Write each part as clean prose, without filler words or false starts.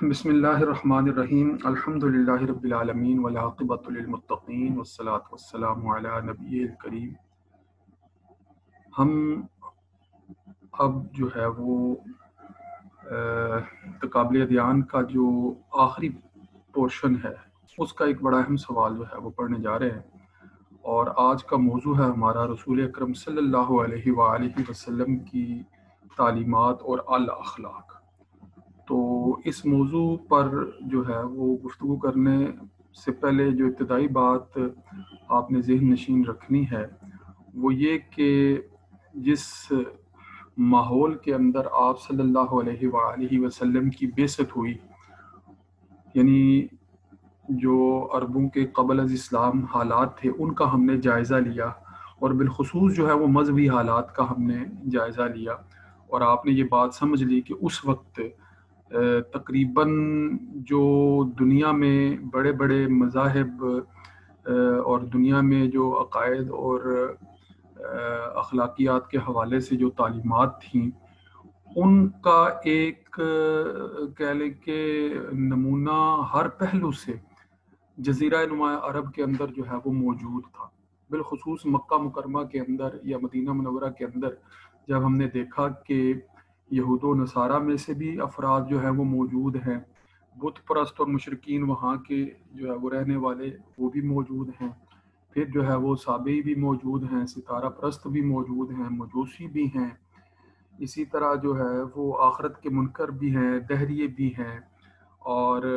بسم اللہ الرحمن الرحیم الحمد للہ رب العالمین والعاقبۃ للمتقین والصلاۃ والسلام علی نبی الکریم۔ ہم اب جو ہے وہ تقابل ادیان کا جو آخری پورشن ہے اس کا ایک بڑا اہم سوال جو ہے وہ پڑھنے جا رہے ہیں، اور آج کا موضوع ہے ہمارا رسول اکرم صلی اللہ علیہ وآلہ وسلم کی تعلیمات اور اعلیٰ اخلاق۔ تو اس موضوع پر جو ہے وہ گفتگو کرنے سے پہلے جو ابتدائی بات آپ نے ذہن نشین رکھنی ہے وہ یہ کہ جس ماحول کے اندر آپ صلی اللہ علیہ وآلہ وسلم کی بعثت ہوئی، یعنی جو عربوں کے قبل از اسلام حالات تھے ان کا ہم نے جائزہ لیا، اور بالخصوص جو ہے وہ مذہبی حالات کا ہم نے جائزہ لیا، اور آپ نے یہ بات سمجھ لی کہ اس وقت تقریباً جو دنیا میں بڑے بڑے مذاہب اور دنیا میں جو عقائد اور اخلاقیات کے حوالے سے جو تعلیمات تھیں ان کا ایک کہہ لیں کہ نمونہ ہر پہلو سے جزیرہ نما عرب کے اندر جو ہے وہ موجود تھا، بالخصوص مکہ مکرمہ کے اندر یا مدینہ منورہ کے اندر جب ہم نے دیکھا کہ یہود و نصارہ میں سے بھی افراد جو ہیں وہ موجود ہیں، بت پرست اور مشرکین وہاں کے جو ہے وہ رہنے والے وہ بھی موجود ہیں، پھر جو ہے وہ صابئی بھی موجود ہیں، ستارہ پرست بھی موجود ہیں، مجوسی بھی ہیں، اسی طرح جو ہے وہ آخرت کے منکر بھی ہیں، دہریے بھی ہیں، اور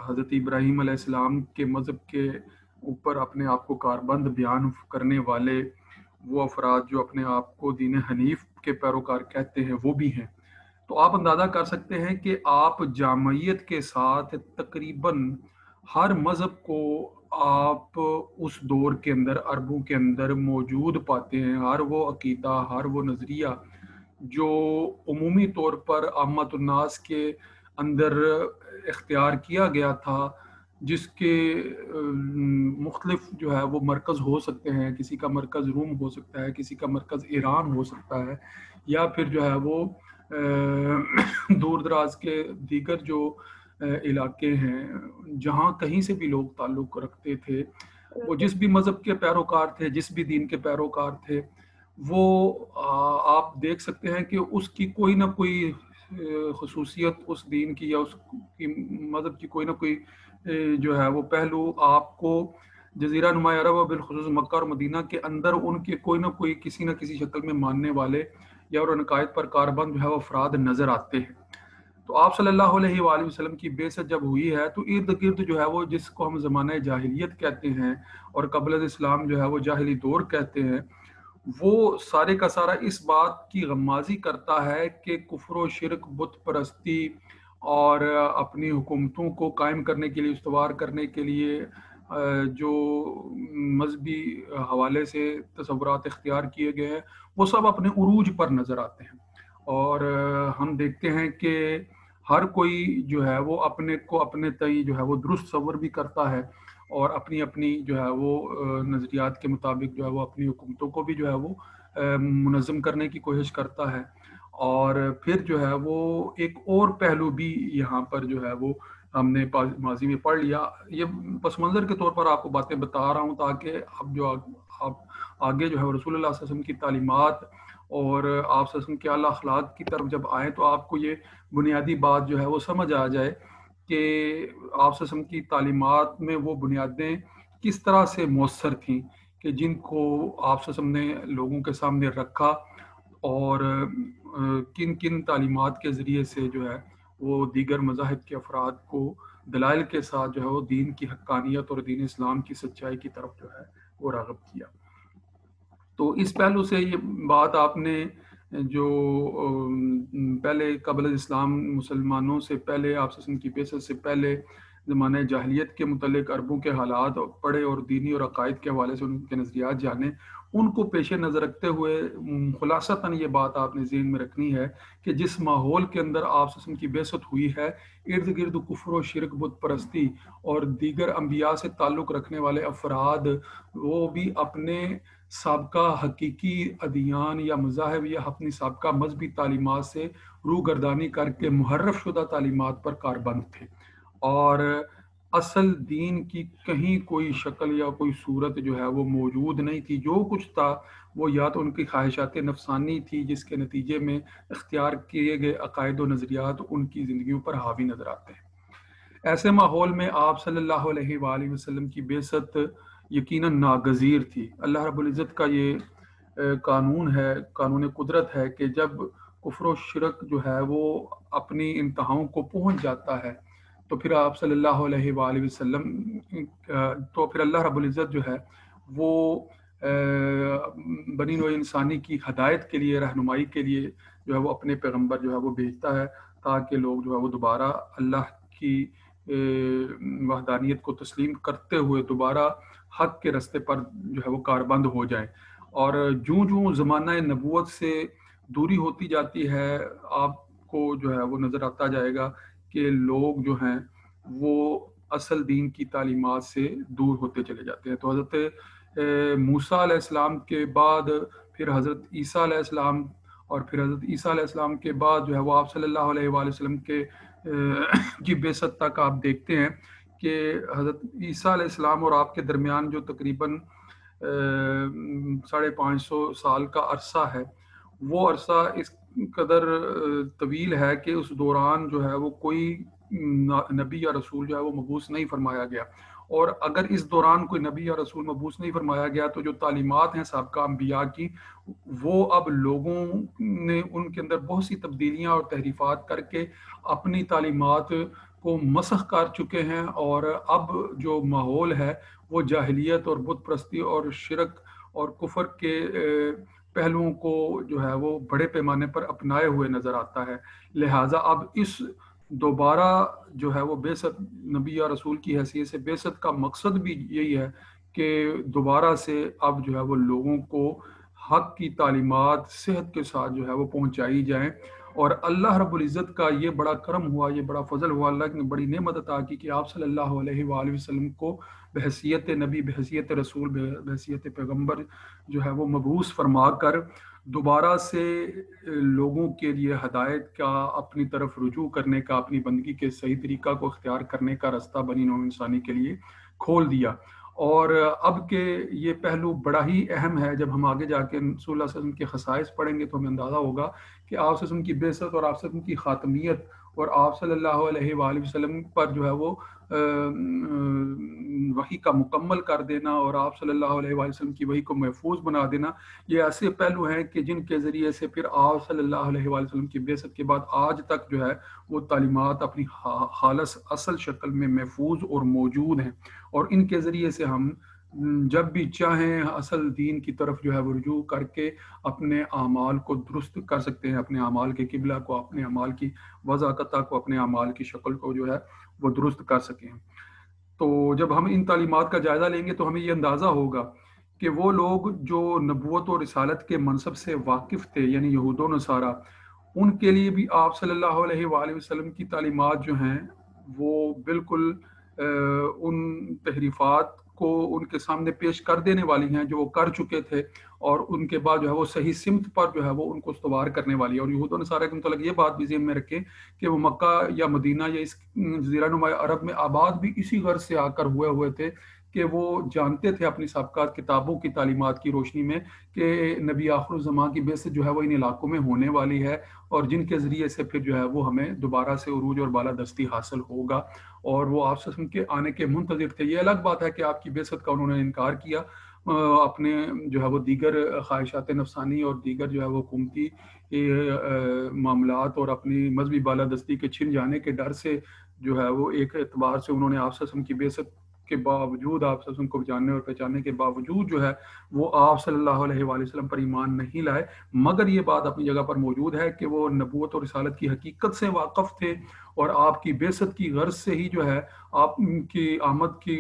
حضرت ابراہیم علیہ السلام کے مذہب کے اوپر اپنے آپ کو کاربند بیان کرنے والے وہ افراد جو اپنے آپ کو دین حنیف کے پیروکار کہتے ہیں وہ بھی ہیں۔ تو آپ اندازہ کر سکتے ہیں کہ آپ جامعیت کے ساتھ تقریباً ہر مذہب کو آپ اس دور کے اندر عربوں کے اندر موجود پاتے ہیں، ہر وہ عقیدہ، ہر وہ نظریہ جو عمومی طور پر عامت الناس کے اندر اختیار کیا گیا تھا، جس کے مختلف جو ہے وہ مرکز ہو سکتے ہیں، کسی کا مرکز روم ہو سکتا ہے، کسی کا مرکز ایران ہو سکتا ہے، یا پھر جو ہے وہ دور دراز کے دیگر جو علاقے ہیں جہاں کہیں سے بھی لوگ تعلق رکھتے تھے، وہ جس بھی مذہب کے پیروکار تھے، جس بھی دین کے پیروکار تھے، وہ آپ دیکھ سکتے ہیں کہ اس کی کوئی نہ کوئی خصوصیت اس دین کی یا اس کی مذہب کی کوئی نہ کوئی جو ہے وہ پہلو آپ کو جزیرہ نما عرب اور بالخصوص مکہ اور مدینہ کے اندر ان کے کوئی نہ کوئی کسی نہ کسی شکل میں ماننے والے یا اور عقائد پر کاربند جو ہے وہ افراد نظر آتے ہیں۔ تو آپ صلی اللہ علیہ وآلہ وسلم کی بعثت جب ہوئی ہے تو ارد گرد جو ہے وہ جس کو ہم زمانہ جاہلیت کہتے ہیں اور قبل از اسلام جو ہے وہ جاہلی دور کہتے ہیں، وہ سارے کا سارا اس بات کی غمازی کرتا ہے کہ کفر و شرک، بت پرستی اور اپنی حکومتوں کو قائم کرنے کے لیے، استوار کرنے کے لیے جو مذہبی حوالے سے تصورات اختیار کیے گئے ہیں وہ سب اپنے عروج پر نظر آتے ہیں، اور ہم دیکھتے ہیں کہ ہر کوئی جو ہے وہ اپنے کو اپنے تئیں جو ہے وہ درست تصور بھی کرتا ہے، اور اپنی اپنی جو ہے وہ نظریات کے مطابق جو ہے وہ اپنی حکومتوں کو بھی جو ہے وہ منظم کرنے کی کوشش کرتا ہے۔ اور پھر جو ہے وہ ایک اور پہلو بھی یہاں پر جو ہے وہ ہم نے ماضی میں پڑھ لیا، یہ پس منظر کے طور پر آپ کو باتیں بتا رہا ہوں تاکہ اب جو آپ آگے جو ہے رسول اللہ صلی اللہ علیہ وسلم کی تعلیمات اور آپ صلی اللہ علیہ وسلم کے اعلیٰ اخلاق کی طرف جب آئیں تو آپ کو یہ بنیادی بات جو ہے وہ سمجھ آ جائے کہ آپ صلی اللہ علیہ وسلم کی تعلیمات میں وہ بنیادیں کس طرح سے مؤثر تھیں کہ جن کو آپ صلی اللہ علیہ وسلم نے لوگوں کے سامنے رکھا، اور کن کن تعلیمات کے ذریعے سے جو ہے وہ دیگر مذاہب کے افراد کو دلائل کے ساتھ جو ہے وہ دین کی حقانیت اور دین اسلام کی سچائی کی طرف جو ہے وہ راغب کیا۔ تو اس پہلو سے یہ بات آپ نے جو پہلے قبل اسلام مسلمانوں سے پہلے آپ وسلم کی بعثت سے پہلے زمانہ جاہلیت کے متعلق عربوں کے حالات پڑھے اور دینی اور عقائد کے حوالے سے ان کے نظریات جانے، ان کو پیش نظر رکھتے ہوئے خلاصتاً یہ بات آپ نے ذہن میں رکھنی ہے کہ جس ماحول کے اندر آپ وسلم کی بعثت ہوئی ہے، ارد گرد کفر و شرک، بت پرستی اور دیگر انبیاء سے تعلق رکھنے والے افراد وہ بھی اپنے سابقہ حقیقی ادیان یا مذاہب یا اپنی سابقہ مذہبی تعلیمات سے روگردانی کر کے محرف شدہ تعلیمات پر کاربند تھے، اور اصل دین کی کہیں کوئی شکل یا کوئی صورت جو ہے وہ موجود نہیں تھی۔ جو کچھ تھا وہ یا تو ان کی خواہشات نفسانی تھی، جس کے نتیجے میں اختیار کیے گئے عقائد و نظریات ان کی زندگیوں پر حاوی نظر آتے ہیں۔ ایسے ماحول میں آپ صلی اللہ علیہ وآلہ وسلم کی بعثت یقیناً ناگزیر تھی۔ اللہ رب العزت کا یہ قانون ہے، قانون قدرت ہے کہ جب کفر و شرک جو ہے وہ اپنی انتہاؤں کو پہنچ جاتا ہے تو پھر آپ صلی اللہ علیہ وآلہ وسلم تو پھر اللہ رب العزت جو ہے وہ بنی نوع انسانی کی ہدایت کے لیے، رہنمائی کے لیے جو ہے وہ اپنے پیغمبر جو ہے وہ بھیجتا ہے، تاکہ لوگ جو ہے وہ دوبارہ اللہ کی وحدانیت کو تسلیم کرتے ہوئے دوبارہ حق کے رستے پر جو ہے وہ کاربند ہو جائیں۔ اور جوں زمانہ نبوت سے دوری ہوتی جاتی ہے، آپ کو جو ہے وہ نظر آتا جائے گا کہ لوگ جو ہیں وہ اصل دین کی تعلیمات سے دور ہوتے چلے جاتے ہیں۔ تو حضرت موسیٰ علیہ السلام کے بعد پھر حضرت عیسیٰ علیہ السلام، اور پھر حضرت عیسیٰ علیہ السلام کے بعد جو ہے وہ آپ صلی اللہ علیہ وآلہ وسلم کے کی بعثت تک آپ دیکھتے ہیں کہ حضرت عیسیٰ علیہ السلام اور آپ کے درمیان جو تقریباً 550 سال کا عرصہ ہے، وہ عرصہ اس قدر طویل ہے کہ اس دوران جو ہے وہ کوئی نبی یا رسول جو ہے وہ مبعوث نہیں فرمایا گیا۔ اور اگر اس دوران کوئی نبی یا رسول مبعوث نہیں فرمایا گیا تو جو تعلیمات ہیں سابقہ انبیاء کی، وہ اب لوگوں نے ان کے اندر بہت سی تبدیلیاں اور تحریفات کر کے اپنی تعلیمات کو مسخ کر چکے ہیں، اور اب جو ماحول ہے وہ جاہلیت اور بت پرستی اور شرک اور کفر کے پہلوؤں کو جو ہے وہ بڑے پیمانے پر اپنائے ہوئے نظر آتا ہے۔ لہٰذا اب اس دوبارہ جو ہے وہ بعثت نبی یا رسول کی حیثیت سے بعثت کا مقصد بھی یہی ہے کہ دوبارہ سے اب جو ہے وہ لوگوں کو حق کی تعلیمات صحت کے ساتھ جو ہے وہ پہنچائی جائیں۔ اور اللہ رب العزت کا یہ بڑا کرم ہوا، یہ بڑا فضل ہوا، اللہ نے بڑی نعمت عطا کی کہ آپ صلی اللہ علیہ وآلہ وسلم کو بحیثیت نبی، بحیثیت رسول، بحیثیت پیغمبر جو ہے وہ مبعوث فرما کر دوبارہ سے لوگوں کے لیے ہدایت کا، اپنی طرف رجوع کرنے کا، اپنی بندگی کے صحیح طریقہ کو اختیار کرنے کا رستہ بنی نوع انسانی کے لیے کھول دیا۔ اور اب کہ یہ پہلو بڑا ہی اہم ہے، جب ہم آگے جا کے رسول اللہ صلی اللہ علیہ وسلم کے خصائص پڑھیں گے تو ہمیں اندازہ ہوگا کہ آپ صلی اللہ علیہ وسلم کی بعثت اور آپ صلی اللہ علیہ وسلم کی خاتمیت اور آپ صلی اللہ علیہ وآلہ وسلم پر جو ہے وہ وحی کا مکمل کر دینا اور آپ صلی اللہ علیہ وآلہ وسلم کی وحی کو محفوظ بنا دینا، یہ ایسے پہلو ہیں کہ جن کے ذریعے سے پھر آپ صلی اللہ علیہ وآلہ وسلم کی بعثت کے بعد آج تک جو ہے وہ تعلیمات اپنی خالص اصل شکل میں محفوظ اور موجود ہیں، اور ان کے ذریعے سے ہم جب بھی چاہیں اصل دین کی طرف جو ہے وہ رجوع کر کے اپنے اعمال کو درست کر سکتے ہیں، اپنے اعمال کے قبلہ کو، اپنے اعمال کی وضاقتہ کو، اپنے اعمال کی شکل کو جو ہے وہ درست کر سکیں۔ تو جب ہم ان تعلیمات کا جائزہ لیں گے تو ہمیں یہ اندازہ ہوگا کہ وہ لوگ جو نبوت و رسالت کے منصب سے واقف تھے، یعنی یہود و نصارہ، ان کے لیے بھی آپ صلی اللہ علیہ وآلہ وسلم کی تعلیمات جو ہیں وہ بالکل ان تحریفات کو ان کے سامنے پیش کر دینے والی ہیں جو وہ کر چکے تھے، اور ان کے بعد جو ہے وہ صحیح سمت پر جو ہے وہ ان کو استوار کرنے والی ہے۔ اور یہود و نصارہ کے متعلق یہ بات بھی ذہن میں رکھیں کہ وہ مکہ یا مدینہ یا اس جزیرہ نما عرب میں آباد بھی اسی غرض سے آ کر ہوئے تھے کہ وہ جانتے تھے اپنی سابقہ کتابوں کی تعلیمات کی روشنی میں کہ نبی آخر الزمان کی بعثت جو ہے وہ ان علاقوں میں ہونے والی ہے، اور جن کے ذریعے سے پھر جو ہے وہ ہمیں دوبارہ سے عروج اور بالادستی حاصل ہوگا، اور وہ آپ وسلم کے آنے کے منتظر تھے۔ یہ الگ بات ہے کہ آپ کی بعثت کا انہوں نے انکار کیا، اپنے جو ہے وہ دیگر خواہشات نفسانی اور دیگر جو ہے وہ حکومتی معاملات اور اپنی مذہبی بالادستی کے چھن جانے کے ڈر سے جو ہے وہ ایک اعتبار سے انہوں نے آپ وسلم کی بعثت کے باوجود، آپ وسلم کو جاننے اور پہچاننے کے باوجود جو ہے وہ آپ صلی اللہ علیہ وآلہ وسلم پر ایمان نہیں لائے۔ مگر یہ بات اپنی جگہ پر موجود ہے کہ وہ نبوت اور رسالت کی حقیقت سے واقف تھے، اور آپ کی بعثت کی غرض سے ہی جو ہے آپ کی آمد کی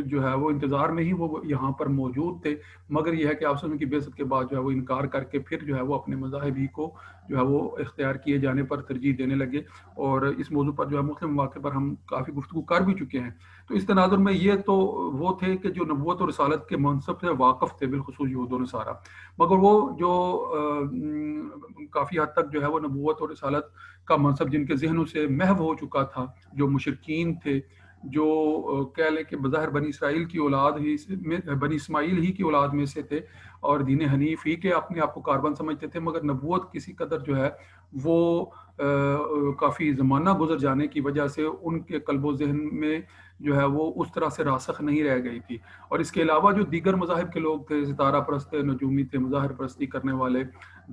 جو ہے وہ انتظار میں ہی وہ یہاں پر موجود تھے، مگر یہ ہے کہ آپ صلی اللہ علیہ وسلم کی بعثت کے بعد جو ہے وہ انکار کر کے پھر جو ہے وہ اپنے مذاہب ہی کو جو ہے وہ اختیار کیے جانے پر ترجیح دینے لگے، اور اس موضوع پر جو ہے مختلف مواقع پر ہم کافی گفتگو کر بھی چکے ہیں۔ تو اس تناظر میں یہ تو وہ تھے کہ جو نبوت اور رسالت کے منصب سے واقف تھے، بالخصوص یہود و نصارہ، مگر وہ جو کافی حد تک جو ہے وہ نبوت اور رسالت کا منصب جن کے ذہنوں سے محو ہو چکا تھا، جو مشرکین تھے، جو کہہ لیں کہ بظاہر بنی اسرائیل کی اولاد ہی بنی اسماعیل ہی کی اولاد میں سے تھے اور دین حنیف ہی کے اپنے آپ کو کاربن سمجھتے تھے، مگر نبوت کسی قدر جو ہے وہ کافی زمانہ گزر جانے کی وجہ سے ان کے قلب و ذہن میں جو ہے وہ اس طرح سے راسخ نہیں رہ گئی تھی۔ اور اس کے علاوہ جو دیگر مذاہب کے لوگ تھے، ستارہ پرست، نجومی تھے، مظاہر پرستی کرنے والے،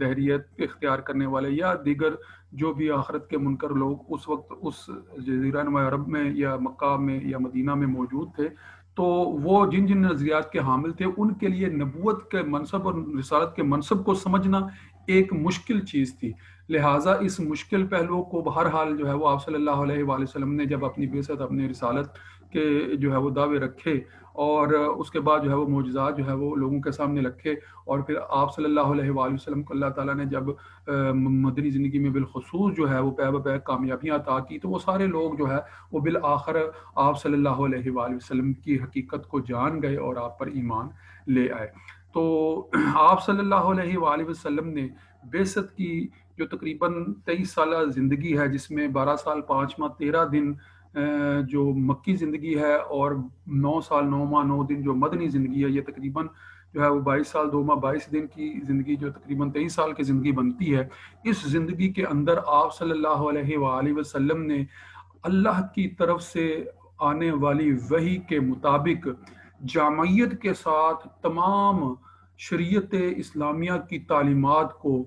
دہریت اختیار کرنے والے، یا دیگر جو بھی آخرت کے منکر لوگ اس وقت اس جزیرہ نما عرب میں یا مکہ میں یا مدینہ میں موجود تھے، تو وہ جن جن نظریات کے حامل تھے ان کے لیے نبوت کے منصب اور رسالت کے منصب کو سمجھنا ایک مشکل چیز تھی۔ لہٰذا اس مشکل پہلو کو بہرحال جو ہے وہ آپ صلی اللہ علیہ وآلہ وسلم نے جب اپنی بعثت، اپنی رسالت کے جو ہے وہ دعوے رکھے اور اس کے بعد جو ہے وہ معجزات جو ہے وہ لوگوں کے سامنے رکھے، اور پھر آپ صلی اللہ علیہ وآلہ وسلم کو اللہ تعالیٰ نے جب مدنی زندگی میں بالخصوص جو ہے وہ پے بہ پے کامیابیاں عطا کی، تو وہ سارے لوگ جو ہے وہ بالآخر آپ صلی اللہ علیہ وآلہ وسلم کی حقیقت کو جان گئے اور آپ پر ایمان لے آئے۔ تو آپ صلی اللہ علیہ وآلہ وسلم نے بعثت کی جو تقریباً 23 سالہ زندگی ہے، جس میں 12 سال 5 ماہ 13 دن جو مکی زندگی ہے اور 9 سال 9 ماہ 9 دن جو مدنی زندگی ہے، یہ تقریباً جو ہے وہ 22 سال 2 ماہ 22 دن کی زندگی جو تقریباً 23 سال کی زندگی بنتی ہے۔ اس زندگی کے اندر آپ صلی اللہ علیہ وآلہ وسلم نے اللہ کی طرف سے آنے والی وحی کے مطابق جامعیت کے ساتھ تمام شریعت اسلامیہ کی تعلیمات کو،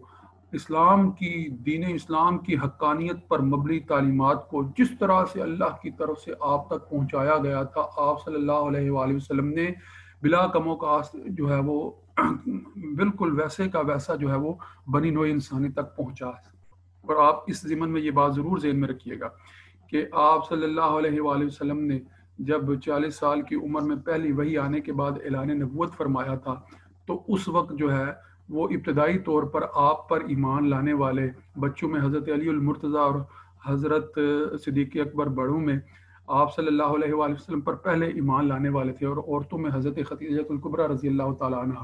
اسلام کی دین اسلام کی حقانیت پر مبنی تعلیمات کو جس طرح سے اللہ کی طرف سے آپ تک پہنچایا گیا تھا، آپ صلی اللہ علیہ وآلہ وسلم نے بلا کم و کاست جو ہے وہ بالکل ویسے کا ویسا جو ہے وہ بنی نوع انسانی تک پہنچا ہے۔ اور آپ اس ضمن میں یہ بات ضرور ذہن میں رکھیے گا کہ آپ صلی اللہ علیہ وآلہ وسلم نے جب 40 سال کی عمر میں پہلی وحی آنے کے بعد اعلان نبوت فرمایا تھا، تو اس وقت جو ہے وہ ابتدائی طور پر آپ پر ایمان لانے والے بچوں میں حضرت علی المرتضیٰ اور حضرت صدیق اکبر بڑوں میں آپ صلی اللہ علیہ وآلہ وسلم پر پہلے ایمان لانے والے تھے، اور عورتوں میں حضرت خدیجہ الکبریٰ رضی اللہ تعالیٰ عنہ،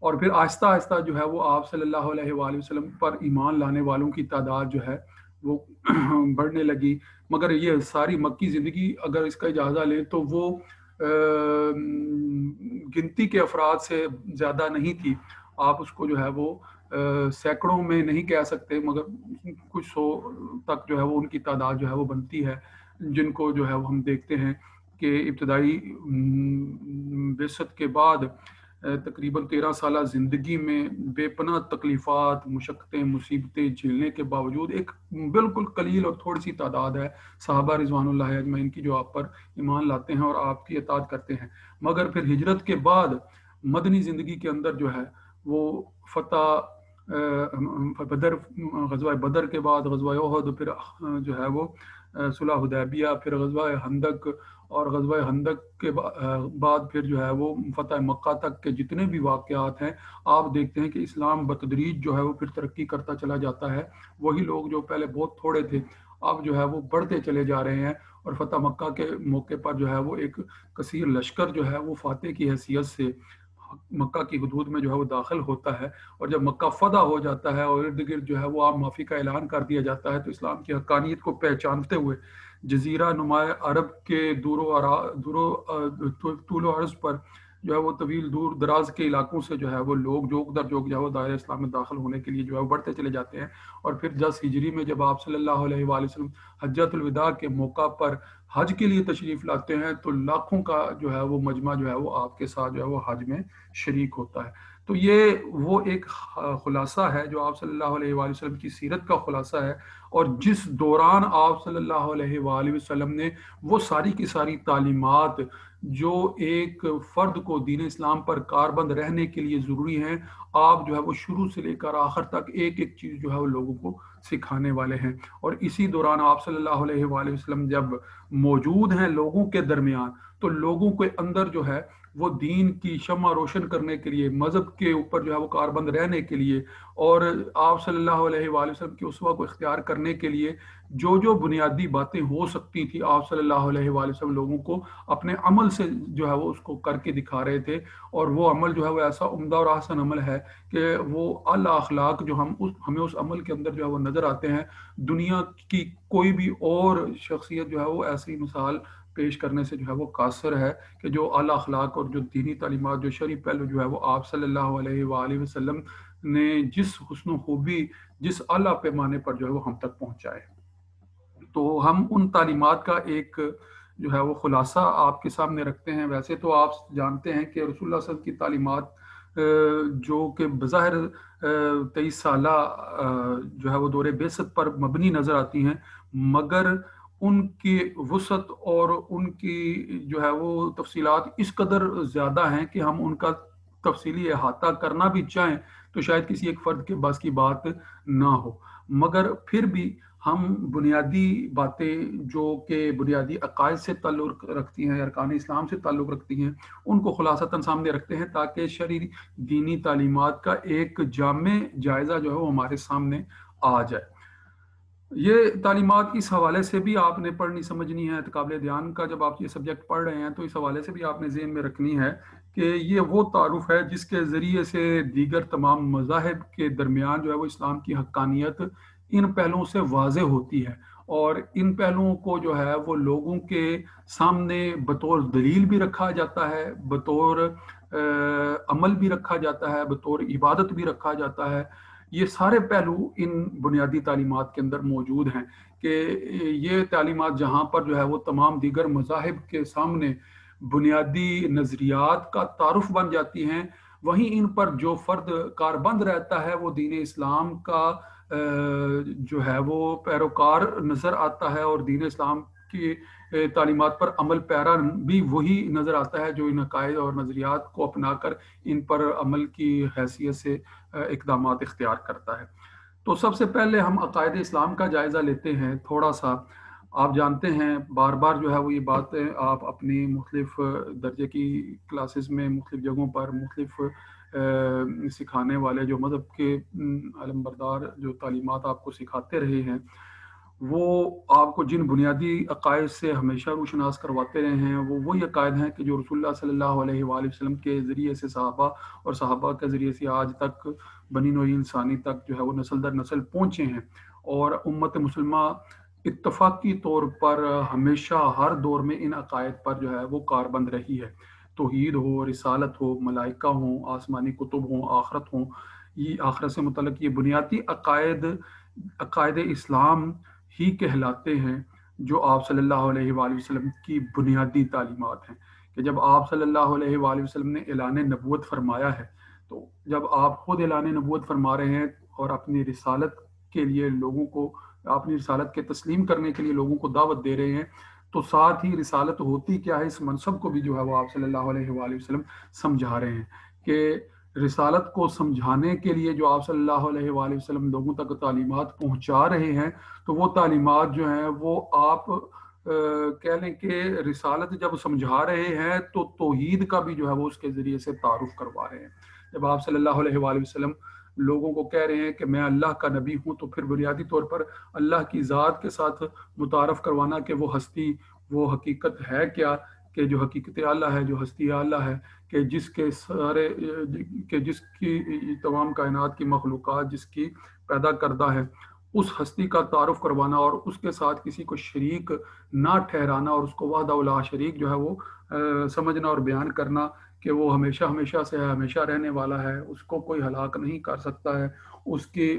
اور پھر آہستہ آہستہ جو ہے وہ آپ صلی اللہ علیہ وآلہ وسلم پر ایمان لانے والوں کی تعداد جو ہے وہ بڑھنے لگی۔ مگر یہ ساری مکی زندگی اگر اس کا اجازہ لیں تو وہ گنتی کے افراد سے زیادہ نہیں تھی، آپ اس کو جو ہے وہ سینکڑوں میں نہیں کہہ سکتے، مگر کچھ سو تک جو ہے وہ ان کی تعداد جو ہے وہ بنتی ہے، جن کو جو ہے وہ ہم دیکھتے ہیں کہ ابتدائی بعثت کے بعد تقریباً 13 سالہ زندگی میں بے پناہ تکلیفات، مشقتیں، مصیبتیں جھیلنے کے باوجود ایک بالکل قلیل اور تھوڑی سی تعداد ہے صحابہ رضوان اللہ اجمعین کی جو آپ پر ایمان لاتے ہیں اور آپ کی اطاعت کرتے ہیں۔ مگر پھر ہجرت کے بعد مدنی زندگی کے اندر جو ہے وہ فتح بدر، غزوہ بدر کے بعد غزوہ احد، پھر جو ہے وہ صلح حدیبیہ، پھر غزوہ خندق، اور غزوہ خندق کے بعد پھر جو ہے وہ فتح مکہ تک کے جتنے بھی واقعات ہیں، آپ دیکھتے ہیں کہ اسلام بتدریج جو ہے وہ پھر ترقی کرتا چلا جاتا ہے۔ وہی لوگ جو پہلے بہت تھوڑے تھے اب جو ہے وہ بڑھتے چلے جا رہے ہیں، اور فتح مکہ کے موقع پر جو ہے وہ ایک کثیر لشکر جو ہے وہ فاتح کی حیثیت سے مکہ کی حدود میں جو ہے وہ داخل ہوتا ہے، اور جب مکہ فتح ہو جاتا ہے اور ارد گرد جو ہے وہ عام معافی کا اعلان کر دیا جاتا ہے، تو اسلام کی حقانیت کو پہچانتے ہوئے جزیرہ نما عرب کے طول و عرض پر جو ہے وہ طویل دور دراز کے علاقوں سے جو ہے وہ لوگ جوک در جوک جو ہے وہ دائرہ اسلام میں داخل ہونے کے لیے جو ہے وہ بڑھتے چلے جاتے ہیں۔ اور پھر 10 ہجری میں جب آپ صلی اللہ علیہ وآلہ وسلم حجۃ الوداع کے موقع پر حج کے لیے تشریف لاتے ہیں، تو لاکھوں کا جو ہے وہ مجمع جو ہے وہ آپ کے ساتھ جو ہے وہ حج میں شریک ہوتا ہے۔ تو تو یہ وہ ایک خلاصہ ہے جو آپ صلی اللہ علیہ وآلہ وسلم کی سیرت کا خلاصہ ہے، اور جس دوران آپ صلی اللہ علیہ وآلہ وسلم نے وہ ساری کی ساری تعلیمات جو ایک فرد کو دین اسلام پر کاربند رہنے کے لیے ضروری ہیں، آپ جو ہے وہ شروع سے لے کر آخر تک ایک ایک چیز جو ہے وہ لوگوں کو سکھانے والے ہیں۔ اور اسی دوران آپ صلی اللہ علیہ وآلہ وسلم جب موجود ہیں لوگوں کے درمیان، تو لوگوں کے اندر جو ہے وہ دین کی شمع روشن کرنے کے لیے، مذہب کے اوپر جو ہے وہ کاربند رہنے کے لیے، اور آپ صلی اللہ علیہ وآلہ وسلم کی اسوہ کو اختیار کرنے کے لیے جو جو بنیادی باتیں ہو سکتی تھی، آپ صلی اللہ علیہ وآلہ وسلم لوگوں کو اپنے عمل سے جو ہے وہ اس کو کر کے دکھا رہے تھے۔ اور وہ عمل جو ہے وہ ایسا عمدہ اور احسن عمل ہے کہ وہ اعلیٰ اخلاق جو ہمیں اس عمل کے اندر جو ہے وہ نظر آتے ہیں۔ دنیا کی کوئی بھی اور شخصیت جو ہے وہ ایسی مثال پیش کرنے سے جو ہے وہ قاصر ہے کہ جو اعلیٰ اخلاق اور جو دینی تعلیمات، جو شرعی پہلو جو ہے وہ آپ صلی اللہ علیہ وآلہ وسلم نے جس حسن و خوبی، جس اعلیٰ پیمانے پر جو ہے وہ ہم تک پہنچائے۔ تو ہم ان تعلیمات کا ایک جو ہے وہ خلاصہ آپ کے سامنے رکھتے ہیں۔ ویسے تو آپ جانتے ہیں کہ رسول اللہ صلی اللہ علیہ وسلم کی تعلیمات جو کہ بظاہر 23 سالہ جو ہے وہ دور بعثت پر مبنی نظر آتی ہیں، مگر ان کی وسعت اور ان کی جو ہے وہ تفصیلات اس قدر زیادہ ہیں کہ ہم ان کا تفصیلی احاطہ کرنا بھی چاہیں تو شاید کسی ایک فرد کے بس کی بات نہ ہو، مگر پھر بھی ہم بنیادی باتیں جو کہ بنیادی عقائد سے تعلق رکھتی ہیں، ارکان اسلام سے تعلق رکھتی ہیں، ان کو خلاصتاً سامنے رکھتے ہیں تاکہ شرعی دینی تعلیمات کا ایک جامع جائزہ جو ہے وہ ہمارے سامنے آ جائے۔ یہ تعلیمات اس حوالے سے بھی آپ نے پڑھنی سمجھنی ہے، قابل دھیان کا جب آپ یہ سبجیکٹ پڑھ رہے ہیں تو اس حوالے سے بھی آپ نے ذہن میں رکھنی ہے کہ یہ وہ تعارف ہے جس کے ذریعے سے دیگر تمام مذاہب کے درمیان جو ہے وہ اسلام کی حقانیت ان پہلوؤں سے واضح ہوتی ہے، اور ان پہلوؤں کو جو ہے وہ لوگوں کے سامنے بطور دلیل بھی رکھا جاتا ہے، بطور عمل بھی رکھا جاتا ہے، بطور عبادت بھی رکھا جاتا ہے۔ یہ سارے پہلو ان بنیادی تعلیمات کے اندر موجود ہیں کہ یہ تعلیمات جہاں پر جو ہے وہ تمام دیگر مذاہب کے سامنے بنیادی نظریات کا تعارف بن جاتی ہیں، وہیں ان پر جو فرد کاربند رہتا ہے وہ دین اسلام کا جو ہے وہ پیروکار نظر آتا ہے، اور دین اسلام کی تعلیمات پر عمل پیرا بھی وہی نظر آتا ہے جو ان عقائد اور نظریات کو اپنا کر ان پر عمل کی حیثیت سے اقدامات اختیار کرتا ہے۔ تو سب سے پہلے ہم عقائد اسلام کا جائزہ لیتے ہیں تھوڑا سا۔ آپ جانتے ہیں بار بار جو ہے وہ یہ باتیں آپ اپنی مختلف درجے کی کلاسز میں مختلف جگہوں پر مختلف سکھانے والے جو مذہب کے علم بردار جو تعلیمات آپ کو سکھاتے رہے ہیں، وہ آپ کو جن بنیادی عقائد سے ہمیشہ روشناس کرواتے رہے ہیں وہ وہی عقائد ہیں کہ جو رسول اللہ صلی اللہ علیہ وآلہ وسلم کے ذریعے سے صحابہ اور صحابہ کے ذریعے سے آج تک بنی نوع انسانی تک جو ہے وہ نسل در نسل پہنچے ہیں، اور امت مسلمہ اتفاقی طور پر ہمیشہ ہر دور میں ان عقائد پر جو ہے وہ کاربند رہی ہے۔ توحید ہو، رسالت ہو، ملائکہ ہوں، آسمانی کتب ہوں، آخرت ہوں، یہ آخرت سے متعلق یہ بنیادی عقائد اسلام ہی کہلاتے ہیں جو آپ صلی اللہ علیہ وآلہ وسلم کی بنیادی تعلیمات ہیں۔ کہ جب آپ صلی اللہ علیہ وآلہ وسلم نے اعلان نبوت فرمایا ہے، تو جب آپ خود اعلان نبوت فرما رہے ہیں اور اپنی رسالت کے لیے لوگوں کو، اپنی رسالت کے تسلیم کرنے کے لیے لوگوں کو دعوت دے رہے ہیں، تو ساتھ ہی رسالت ہوتی کیا ہے اس منصب کو بھی جو ہے وہ آپ صلی اللہ علیہ وآلہ وسلم سمجھا رہے ہیں کہ رسالت کو سمجھانے کے لیے جو آپ صلی اللہ علیہ وآلہ وسلم لوگوں تک تعلیمات پہنچا رہے ہیں، تو وہ تعلیمات جو ہیں وہ آپ کہہ لیں کہ رسالت جب سمجھا رہے ہیں تو توحید کا بھی جو ہے وہ اس کے ذریعے سے تعارف کروا رہے ہیں۔ جب آپ صلی اللہ علیہ وآلہ وسلم لوگوں کو کہہ رہے ہیں کہ میں اللہ کا نبی ہوں، تو پھر بنیادی طور پر اللہ کی ذات کے ساتھ متعارف کروانا کہ وہ ہستی، وہ حقیقت ہے کیا، کہ جو حقیقت اللہ ہے، جو ہستی اللہ ہے، کہ جس کی تمام کائنات کی مخلوقات جس کی پیدا کردہ ہے، اس ہستی کا تعارف کروانا اور اس کے ساتھ کسی کو شریک نہ ٹھہرانا، اور اس کو وحدہ لا شریک جو ہے وہ سمجھنا اور بیان کرنا کہ وہ ہمیشہ ہمیشہ سے ہے، ہمیشہ رہنے والا ہے، اس کو کوئی ہلاک نہیں کر سکتا ہے، اس کی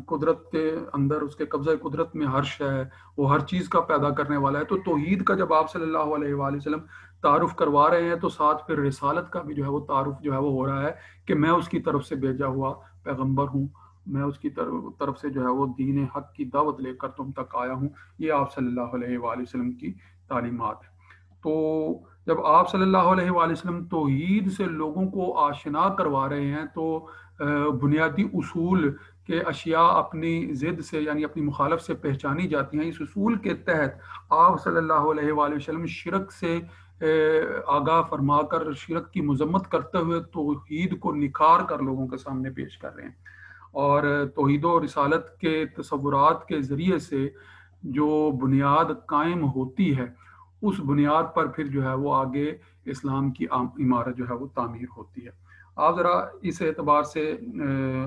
قدرت کے اندر، اس کے قبضہ قدرت میں عرش ہے، وہ ہر چیز کا پیدا کرنے والا ہے۔ تو توحید کا جب آپ صلی اللہ علیہ وآلہ وسلم تعارف کروا رہے ہیں تو ساتھ پھر رسالت کا بھی جو ہے وہ تعارف جو ہے وہ ہو رہا ہے کہ میں اس کی طرف سے بھیجا ہوا پیغمبر ہوں، میں اس کی طرف سے جو ہے وہ دین حق کی دعوت لے کر تم تک آیا ہوں۔ یہ آپ صلی اللہ علیہ وآلہ وسلم کی تعلیمات ہیں۔ تو جب آپ صلی اللہ علیہ وآلہ وسلم توحید سے لوگوں کو آشنا کروا رہے ہیں تو بنیادی اصول کہ اشیاء اپنی ضد سے یعنی اپنی مخالف سے پہچانی جاتی ہیں، اس اصول کے تحت آپ صلی اللہ علیہ وآلہ وسلم شرک سے آگاہ فرما کر شرک کی مذمت کرتے ہوئے توحید کو نکھار کر لوگوں کے سامنے پیش کر رہے ہیں، اور توحید و رسالت کے تصورات کے ذریعے سے جو بنیاد قائم ہوتی ہے اس بنیاد پر پھر جو ہے وہ آگے اسلام کی عمارت جو ہے وہ تعمیر ہوتی ہے۔ آپ ذرا اس اعتبار سے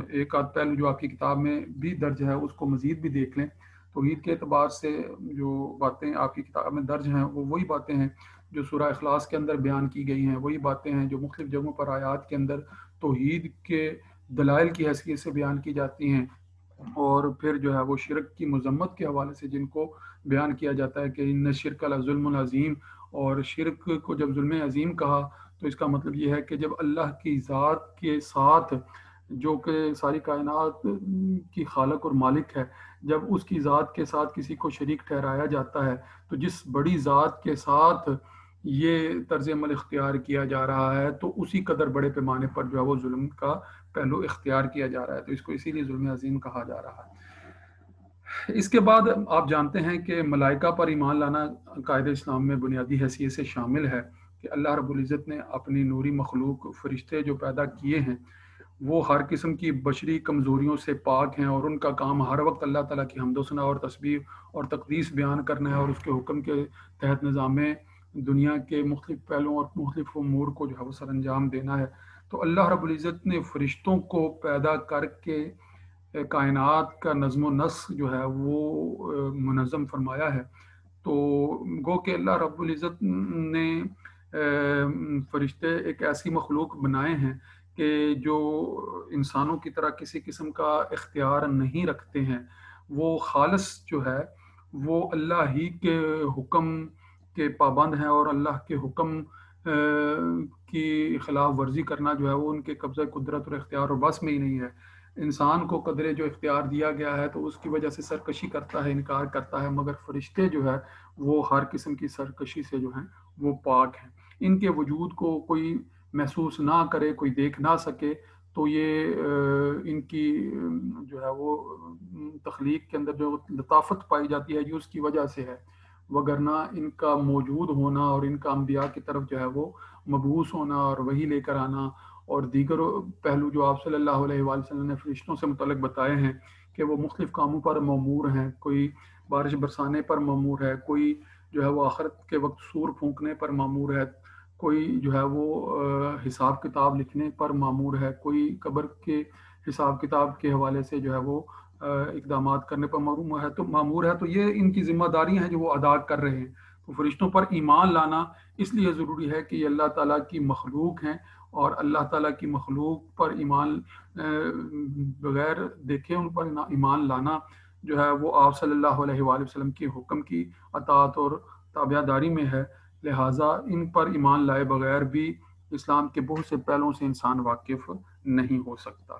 ایک آدھ پہلو جو آپ کی کتاب میں بھی درج ہے اس کو مزید بھی دیکھ لیں۔ توحید کے اعتبار سے جو باتیں آپ کی کتاب میں درج ہیں وہ وہی باتیں ہیں جو سورہ اخلاص کے اندر بیان کی گئی ہیں، وہی باتیں ہیں جو مختلف جگہوں پر آیات کے اندر توحید کے دلائل کی حیثیت سے بیان کی جاتی ہیں، اور پھر جو ہے وہ شرک کی مذمت کے حوالے سے جن کو بیان کیا جاتا ہے کہ ان شرک لظلم عظیم، اور شرک کو جب ظلم عظیم کہا تو اس کا مطلب یہ ہے کہ جب اللہ کی ذات کے ساتھ جو کہ ساری کائنات کی خالق اور مالک ہے، جب اس کی ذات کے ساتھ کسی کو شریک ٹھہرایا جاتا ہے تو جس بڑی ذات کے ساتھ یہ طرز عمل اختیار کیا جا رہا ہے تو اسی قدر بڑے پیمانے پر جو ہے وہ ظلم کا پہلو اختیار کیا جا رہا ہے، تو اس کو اسی لیے ظلم عظیم کہا جا رہا ہے۔ اس کے بعد آپ جانتے ہیں کہ ملائکہ پر ایمان لانا قاعدہ اسلام میں بنیادی حیثیت سے شامل ہے کہ اللہ رب العزت نے اپنی نوری مخلوق فرشتے جو پیدا کیے ہیں وہ ہر قسم کی بشری کمزوریوں سے پاک ہیں، اور ان کا کام ہر وقت اللہ تعالیٰ کی حمد و ثنا اور تسبیح اور تقدیس بیان کرنا ہے، اور اس کے حکم کے تحت نظام دنیا کے مختلف پہلوؤں اور مختلف امور کو جو ہے وہ سر انجام دینا ہے۔ تو اللہ رب العزت نے فرشتوں کو پیدا کر کے کائنات کا نظم و نسق جو ہے وہ منظم فرمایا ہے۔ تو گو کہ اللہ رب العزت نے فرشتے ایک ایسی مخلوق بنائے ہیں کہ جو انسانوں کی طرح کسی قسم کا اختیار نہیں رکھتے ہیں، وہ خالص جو ہے وہ اللہ ہی کے حکم کے پابند ہیں، اور اللہ کے حکم کی خلاف ورزی کرنا جو ہے وہ ان کے قبضہ قدرت اور اختیار اور بس میں ہی نہیں ہے۔ انسان کو قدرے جو اختیار دیا گیا ہے تو اس کی وجہ سے سرکشی کرتا ہے، انکار کرتا ہے، مگر فرشتے جو ہے وہ ہر قسم کی سرکشی سے جو ہیں وہ پاک ہیں۔ ان کے وجود کو کوئی محسوس نہ کرے، کوئی دیکھ نہ سکے، تو یہ ان کی جو ہے وہ تخلیق کے اندر جو لطافت پائی جاتی ہے یہ اس کی وجہ سے ہے، وگرنہ ان کا موجود ہونا اور ان کا انبیاء کی طرف جو ہے وہ مبعوث ہونا اور وحی لے کر آنا اور دیگر پہلو جو آپ صلی اللہ علیہ وآلہ وسلم نے فرشتوں سے متعلق بتائے ہیں کہ وہ مختلف کاموں پر مأمور ہیں، کوئی بارش برسانے پر مأمور ہے، کوئی جو ہے وہ آخرت کے وقت سور پھونکنے پر مأمور ہے، کوئی جو ہے وہ حساب کتاب لکھنے پر مأمور ہے، کوئی قبر کے حساب کتاب کے حوالے سے جو ہے وہ اقدامات کرنے پر مأمور ہے، تو یہ ان کی ذمہ داریاں ہیں جو وہ ادا کر رہے ہیں۔ تو فرشتوں پر ایمان لانا اس لیے ضروری ہے کہ یہ اللہ تعالیٰ کی مخلوق ہیں، اور اللہ تعالیٰ کی مخلوق پر ایمان بغیر دیکھے ان پر ایمان لانا جو ہے وہ آپ صلی اللہ علیہ وآلہ وسلم کی حکم کی اطاعت اور تابع داری میں ہے، لہٰذا ان پر ایمان لائے بغیر بھی اسلام کے بہت سے پہلوؤں سے انسان واقف نہیں ہو سکتا۔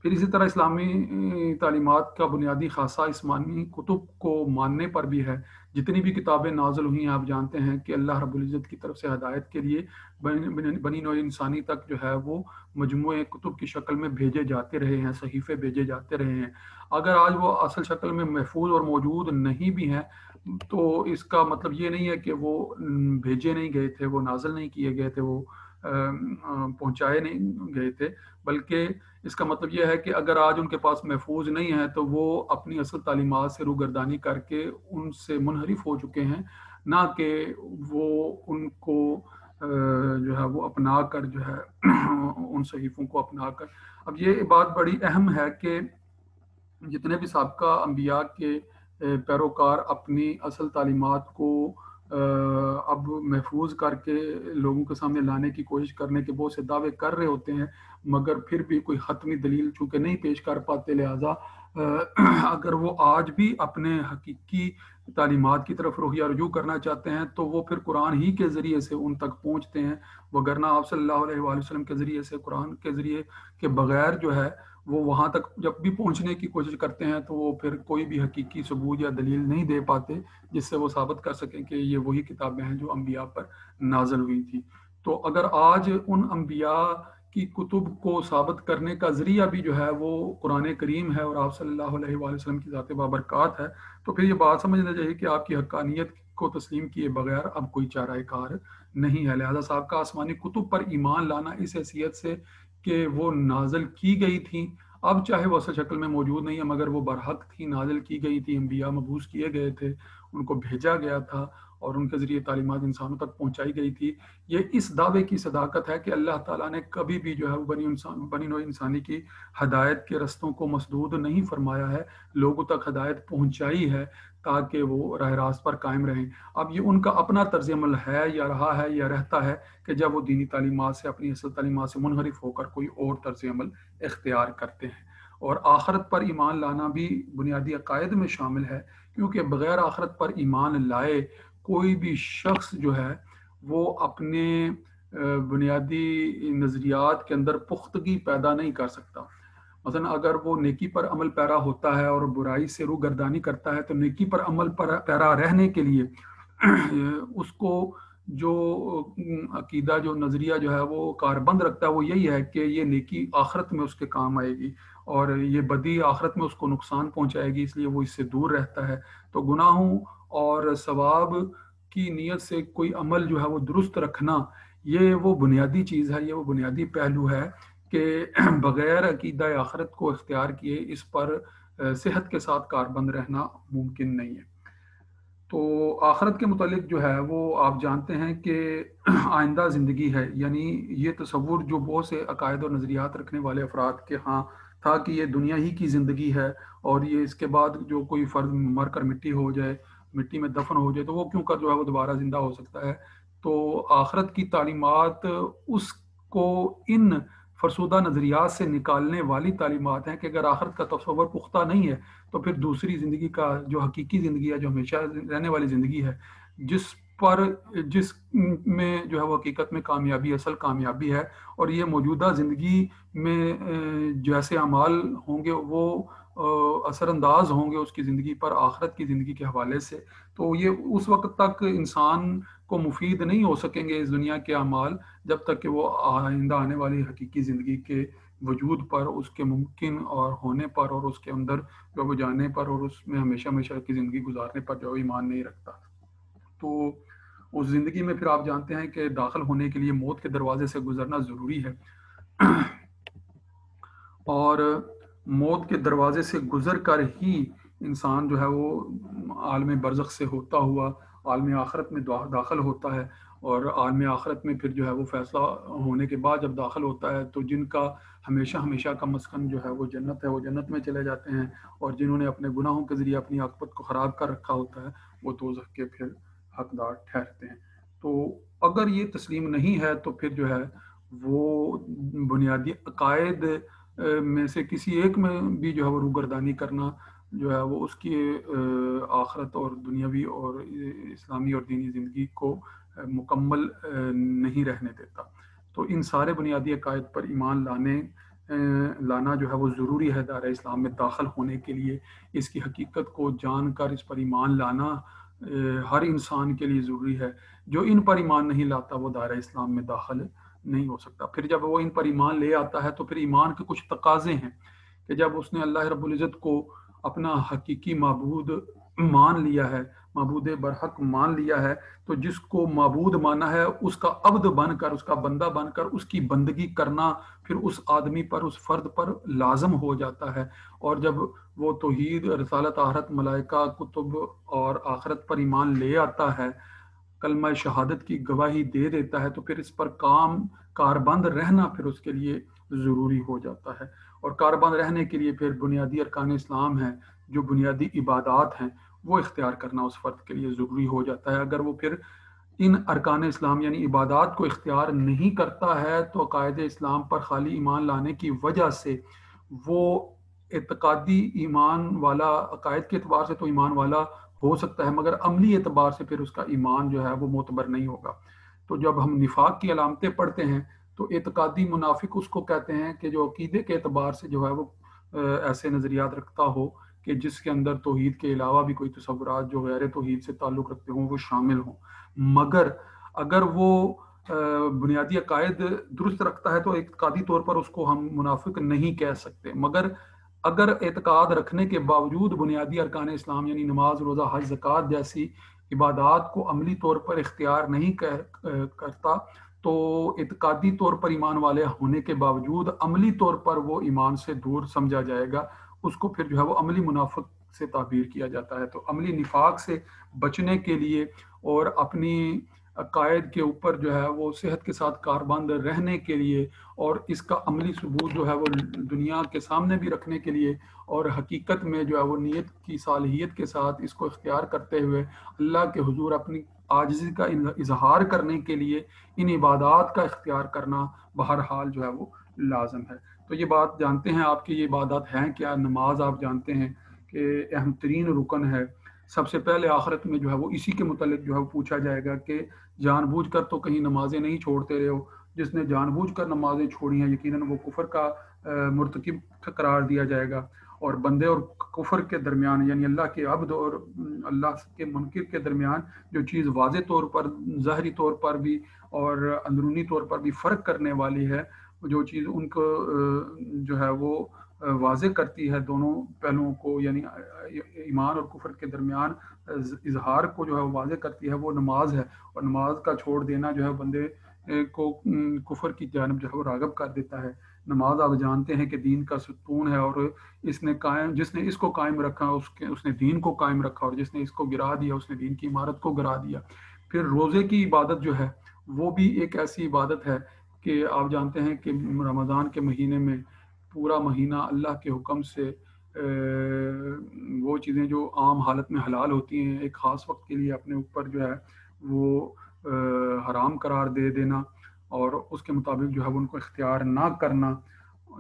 پھر اسی طرح اسلامی تعلیمات کا بنیادی خاصہ اسلامی کتب کو ماننے پر بھی ہے۔ جتنی بھی کتابیں نازل ہوئی ہیں آپ جانتے ہیں کہ اللہ رب العزت کی طرف سے ہدایت کے لیے بنی نوع انسانی تک جو ہے وہ مجموعے کتب کی شکل میں بھیجے جاتے رہے ہیں، صحیفے بھیجے جاتے رہے ہیں۔ اگر آج وہ اصل شکل میں محفوظ اور موجود نہیں بھی ہیں تو اس کا مطلب یہ نہیں ہے کہ وہ بھیجے نہیں گئے تھے، وہ نازل نہیں کیے گئے تھے، وہ پہنچائے نہیں گئے تھے، بلکہ اس کا مطلب یہ ہے کہ اگر آج ان کے پاس محفوظ نہیں ہے تو وہ اپنی اصل تعلیمات سے روگردانی کر کے ان سے منحرف ہو چکے ہیں، نہ کہ وہ ان کو جو ہے وہ اپنا کر جو ہے ان صحیفوں کو اپنا کر۔ اب یہ بات بڑی اہم ہے کہ جتنے بھی سابقہ انبیاء کے پیروکار اپنی اصل تعلیمات کو اب محفوظ کر کے لوگوں کے سامنے لانے کی کوشش کرنے کے بہت سے دعوے کر رہے ہوتے ہیں، مگر پھر بھی کوئی حتمی دلیل چونکہ نہیں پیش کر پاتے، لہٰذا اگر وہ آج بھی اپنے حقیقی تعلیمات کی طرف رویہ رجوع کرنا چاہتے ہیں تو وہ پھر قرآن ہی کے ذریعے سے ان تک پہنچتے ہیں، وگرنہ آپ صلی اللہ علیہ وآلہ وسلم کے ذریعے سے، قرآن کے ذریعے کے بغیر جو ہے وہ وہاں تک جب بھی پہنچنے کی کوشش کرتے ہیں تو وہ پھر کوئی بھی حقیقی ثبوت یا دلیل نہیں دے پاتے جس سے وہ ثابت کر سکیں کہ یہ وہی کتابیں ہیں جو انبیاء پر نازل ہوئی تھی۔ تو اگر آج ان انبیاء کی کتب کو ثابت کرنے کا ذریعہ بھی جو ہے وہ قرآن کریم ہے اور آپ صلی اللہ علیہ وآلہ وسلم کی ذات بابرکات ہے، تو پھر یہ بات سمجھنا چاہیے کہ آپ کی حقانیت کو تسلیم کیے بغیر اب کوئی چارہ کار نہیں ہے۔ لہذا صاحب کا آسمانی کتب پر ایمان لانا اس حیثیت سے کہ وہ نازل کی گئی تھیں، اب چاہے وہ اصل شکل میں موجود نہیں ہے مگر وہ برحق تھی، نازل کی گئی تھی، انبیاء مبعوث کیے گئے تھے، ان کو بھیجا گیا تھا اور ان کے ذریعے تعلیمات انسانوں تک پہنچائی گئی تھی، یہ اس دعوے کی صداقت ہے کہ اللہ تعالیٰ نے کبھی بھی جو ہے بنی نوع انسانی کی ہدایت کے رستوں کو مسدود نہیں فرمایا ہے، لوگوں تک ہدایت پہنچائی ہے تاکہ وہ راہ راست پر قائم رہیں۔ اب یہ ان کا اپنا طرز عمل ہے یا رہا ہے یا رہتا ہے کہ جب وہ دینی تعلیمات سے، اپنی اصل تعلیمات سے منحرف ہو کر کوئی اور طرز عمل اختیار کرتے ہیں۔ اور آخرت پر ایمان لانا بھی بنیادی عقائد میں شامل ہے، کیونکہ بغیر آخرت پر ایمان لائے کوئی بھی شخص جو ہے وہ اپنے بنیادی نظریات کے اندر پختگی پیدا نہیں کر سکتا۔ مثلا اگر وہ نیکی پر عمل پیرا ہوتا ہے اور برائی سے روگردانی کرتا ہے تو نیکی پر عمل پیرا رہنے کے لیے اس کو جو عقیدہ، جو نظریہ جو ہے وہ کاربند رکھتا ہے وہ یہی ہے کہ یہ نیکی آخرت میں اس کے کام آئے گی اور یہ بدی آخرت میں اس کو نقصان پہنچائے گی، اس لیے وہ اس سے دور رہتا ہے۔ تو گناہوں اور ثواب کی نیت سے کوئی عمل جو ہے وہ درست رکھنا، یہ وہ بنیادی چیز ہے، یہ وہ بنیادی پہلو ہے کہ بغیر عقیدہ آخرت کو اختیار کیے اس پر صحت کے ساتھ کاربند رہنا ممکن نہیں ہے۔ تو آخرت کے متعلق جو ہے وہ آپ جانتے ہیں کہ آئندہ زندگی ہے، یعنی یہ تصور جو بہت سے عقائد اور نظریات رکھنے والے افراد کے ہاں تھا کہ یہ دنیا ہی کی زندگی ہے اور یہ اس کے بعد جو کوئی فرد مر کر مٹی ہو جائے، مٹی میں دفن ہو جائے تو وہ کیوں کر جو ہے وہ دوبارہ زندہ ہو سکتا ہے۔ تو آخرت کی تعلیمات اس کو ان فرسودہ نظریات سے نکالنے والی تعلیمات ہیں کہ اگر آخرت کا تصور پختہ نہیں ہے تو پھر دوسری زندگی کا جو حقیقی زندگی ہے، جو ہمیشہ رہنے والی زندگی ہے، جس میں جو ہے وہ حقیقت میں کامیابی، اصل کامیابی ہے، اور یہ موجودہ زندگی میں جیسے اعمال ہوں گے وہ اثر انداز ہوں گے اس کی زندگی پر آخرت کی زندگی کے حوالے سے، تو یہ اس وقت تک انسان کو مفید نہیں ہو سکیں گے اس دنیا کے اعمال جب تک کہ وہ آئندہ آنے والی حقیقی زندگی کے وجود پر، اس کے ممکن اور ہونے پر اور اس کے اندر جو وہ جانے پر اور اس میں ہمیشہ ہمیشہ کی زندگی گزارنے پر جو ایمان نہیں رکھتا۔ تو اس زندگی میں پھر آپ جانتے ہیں کہ داخل ہونے کے لیے موت کے دروازے سے گزرنا ضروری ہے، اور موت کے دروازے سے گزر کر ہی انسان جو ہے وہ عالم برزخ سے ہوتا ہوا عالم آخرت میں داخل ہوتا ہے، اور عالم آخرت میں پھر جو ہے وہ فیصلہ ہونے کے بعد جب داخل ہوتا ہے تو جن کا ہمیشہ ہمیشہ کا مسکن جو ہے وہ جنت ہے، وہ جنت میں چلے جاتے ہیں، اور جنہوں نے اپنے گناہوں کے ذریعے اپنی عاقبت کو خراب کر رکھا ہوتا ہے وہ دوزخ کے پھر حقدار ٹھہرتے ہیں۔ تو اگر یہ تسلیم نہیں ہے تو پھر جو ہے وہ بنیادی عقائد میں سے کسی ایک میں بھی جو ہے وہ روگردانی کرنا جو ہے وہ اس کی آخرت اور دنیاوی اور اسلامی اور دینی زندگی کو مکمل نہیں رہنے دیتا۔ تو ان سارے بنیادی عقائد پر ایمان لانا جو ہے وہ ضروری ہے دائرہ اسلام میں داخل ہونے کے لیے۔ اس کی حقیقت کو جان کر اس پر ایمان لانا ہر انسان کے لیے ضروری ہے۔ جو ان پر ایمان نہیں لاتا وہ دائرہ اسلام میں داخل نہیں ہو سکتا۔ پھر جب وہ ان پر ایمان لے آتا ہے تو پھر ایمان کے کچھ تقاضے ہیں کہ جب اس نے اللہ رب العزت کو اپنا حقیقی معبود مان لیا ہے، معبود برحق مان لیا ہے، تو جس کو معبود مانا ہے اس کا عبد بن کر، اس کا بندہ بن کر اس کی بندگی کرنا پھر اس آدمی پر، اس فرد پر لازم ہو جاتا ہے۔ اور جب وہ توحید، رسالت، آخرت، ملائکہ، کتب اور آخرت پر ایمان لے آتا ہے، کلمہ شہادت کی گواہی دے دیتا ہے، تو پھر اس پر کاربند رہنا پھر اس کے لیے ضروری ہو جاتا ہے۔ اور کاربند رہنے کے لیے پھر بنیادی ارکان اسلام ہیں، جو بنیادی عبادات ہیں، وہ اختیار کرنا اس فرد کے لیے ضروری ہو جاتا ہے۔ اگر وہ پھر ان ارکان اسلام یعنی عبادات کو اختیار نہیں کرتا ہے تو عقائد اسلام پر خالی ایمان لانے کی وجہ سے وہ اعتقادی ایمان والا، عقائد کے اعتبار سے تو ایمان والا ہو سکتا ہے، مگر عملی اعتبار سے پھر اس کا ایمان جو ہے وہ معتبر نہیں ہوگا۔ تو جب ہم نفاق کی علامتیں پڑھتے ہیں تو اعتقادی منافق اس کو کہتے ہیں کہ جو عقیدے کے اعتبار سے جو ہے وہ ایسے نظریات رکھتا ہو کہ جس کے اندر توحید کے علاوہ بھی کوئی تصورات جو غیر توحید سے تعلق رکھتے ہوں وہ شامل ہوں، مگر اگر وہ بنیادی عقائد درست رکھتا ہے تو اعتقادی طور پر اس کو ہم منافق نہیں کہہ سکتے۔ مگر اگر اعتقاد رکھنے کے باوجود بنیادی ارکان اسلام یعنی نماز، روزہ، حج، زکوٰۃ جیسی عبادات کو عملی طور پر اختیار نہیں کرتا تو اعتقادی طور پر ایمان والے ہونے کے باوجود عملی طور پر وہ ایمان سے دور سمجھا جائے گا، اس کو پھر جو ہے وہ عملی منافق سے تعبیر کیا جاتا ہے۔ تو عملی نفاق سے بچنے کے لیے اور اپنی عقائد کے اوپر جو ہے وہ صحت کے ساتھ کاربند رہنے کے لیے اور اس کا عملی ثبوت جو ہے وہ دنیا کے سامنے بھی رکھنے کے لیے اور حقیقت میں جو ہے وہ نیت کی صالحیت کے ساتھ اس کو اختیار کرتے ہوئے اللہ کے حضور اپنی عاجزی کا اظہار کرنے کے لیے ان عبادات کا اختیار کرنا بہرحال جو ہے وہ لازم ہے۔ تو یہ بات جانتے ہیں آپ کی یہ عبادات ہیں کیا؟ نماز آپ جانتے ہیں کہ اہم ترین رکن ہے، سب سے پہلے آخرت میں جو ہے وہ اسی کے متعلق جو ہے وہ پوچھا جائے گا کہ جان بوجھ کر تو کہیں نمازیں نہیں چھوڑتے رہے ہو، جس نے جان بوجھ کر نمازیں چھوڑی ہیں یقیناً وہ کفر کا مرتکب قرار دیا جائے گا۔ اور بندے اور کفر کے درمیان یعنی اللہ کے عبد اور اللہ کے منکر کے درمیان جو چیز واضح طور پر، ظاہری طور پر بھی اور اندرونی طور پر بھی فرق کرنے والی ہے، جو چیز ان کو جو ہے وہ واضح کرتی ہے دونوں پہلوؤں کو، یعنی ایمان اور کفر کے درمیان اظہار کو جو ہے واضح کرتی ہے، وہ نماز ہے۔ اور نماز کا چھوڑ دینا جو ہے بندے کو کفر کی جانب جو ہے وہ راغب کر دیتا ہے۔ نماز آپ جانتے ہیں کہ دین کا ستون ہے، اور جس نے اس کو قائم رکھا اس نے دین کو قائم رکھا، اور جس نے اس کو گرا دیا اس نے دین کی عمارت کو گرا دیا۔ پھر روزے کی عبادت جو ہے وہ بھی ایک ایسی عبادت ہے کہ آپ جانتے ہیں کہ رمضان کے مہینے میں پورا مہینہ اللہ کے حکم سے وہ چیزیں جو عام حالت میں حلال ہوتی ہیں ایک خاص وقت کے لیے اپنے اوپر جو ہے وہ حرام قرار دے دینا اور اس کے مطابق جو ہے وہ ان کو اختیار نہ کرنا،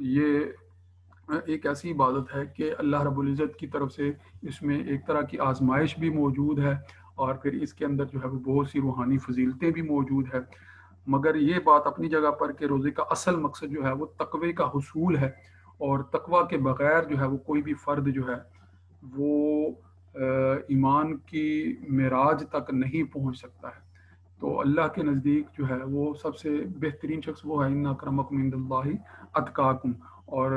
یہ ایک ایسی عبادت ہے کہ اللہ رب العزت کی طرف سے اس میں ایک طرح کی آزمائش بھی موجود ہے، اور پھر اس کے اندر جو ہے وہ بہت سی روحانی فضیلتیں بھی موجود ہے۔ مگر یہ بات اپنی جگہ پر کہ روزے کا اصل مقصد جو ہے وہ تقوی کا حصول ہے، اور تقوی کے بغیر جو ہے وہ کوئی بھی فرد جو ہے وہ ایمان کی معراج تک نہیں پہنچ سکتا ہے۔ تو اللہ کے نزدیک جو ہے وہ سب سے بہترین شخص وہ ہے ان اکرمکم عند اللہ اتقاکم، اور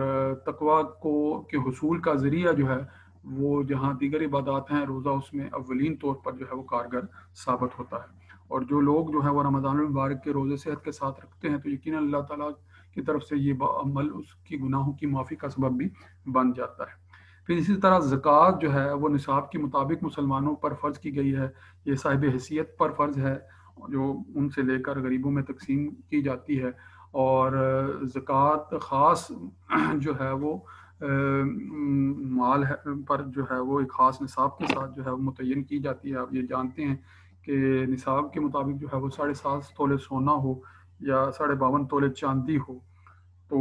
تقوی کے حصول کا ذریعہ جو ہے وہ جہاں دیگر عبادات ہیں روزہ اس میں اولین طور پر جو ہے وہ کارگر ثابت ہوتا ہے۔ اور جو لوگ جو ہے وہ رمضان المبارک کے روزے صحت کے ساتھ رکھتے ہیں تو یقیناً اللہ تعالیٰ کی طرف سے یہ عمل اس کی گناہوں کی معافی کا سبب بھی بن جاتا ہے۔ پھر اسی طرح زکوٰۃ جو ہے وہ نصاب کے مطابق مسلمانوں پر فرض کی گئی ہے، یہ صاحب حیثیت پر فرض ہے جو ان سے لے کر غریبوں میں تقسیم کی جاتی ہے، اور زکوٰۃ خاص جو ہے وہ مال پر جو ہے وہ ایک خاص نصاب کے ساتھ جو ہے وہ متعین کی جاتی ہے۔ آپ یہ جانتے ہیں کہ نصاب کے مطابق جو ہے وہ 7.5 تولے سونا ہو یا 52.5 تولے چاندی ہو تو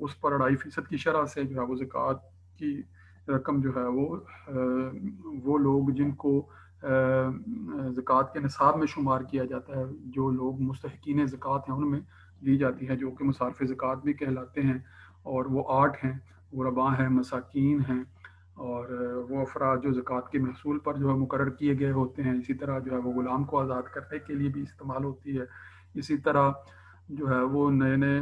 اس پر 2.5% کی شرح سے جو ہے وہ زکوٰۃ کی رقم جو ہے وہ لوگ جن کو زکوٰۃ کے نصاب میں شمار کیا جاتا ہے، جو لوگ مستحقین زکوٰۃ ہیں ان میں دی جاتی ہے، جو کہ مصارف زکوٰۃ بھی کہلاتے ہیں، اور وہ 8 ہیں، غرباء ہیں، مساکین ہیں، اور وہ افراد جو زکوٰۃ کے محصول پر جو ہے مقرر کیے گئے ہوتے ہیں۔ اسی طرح جو ہے وہ غلام کو آزاد کرنے کے لیے بھی استعمال ہوتی ہے۔ اسی طرح جو ہے وہ نئے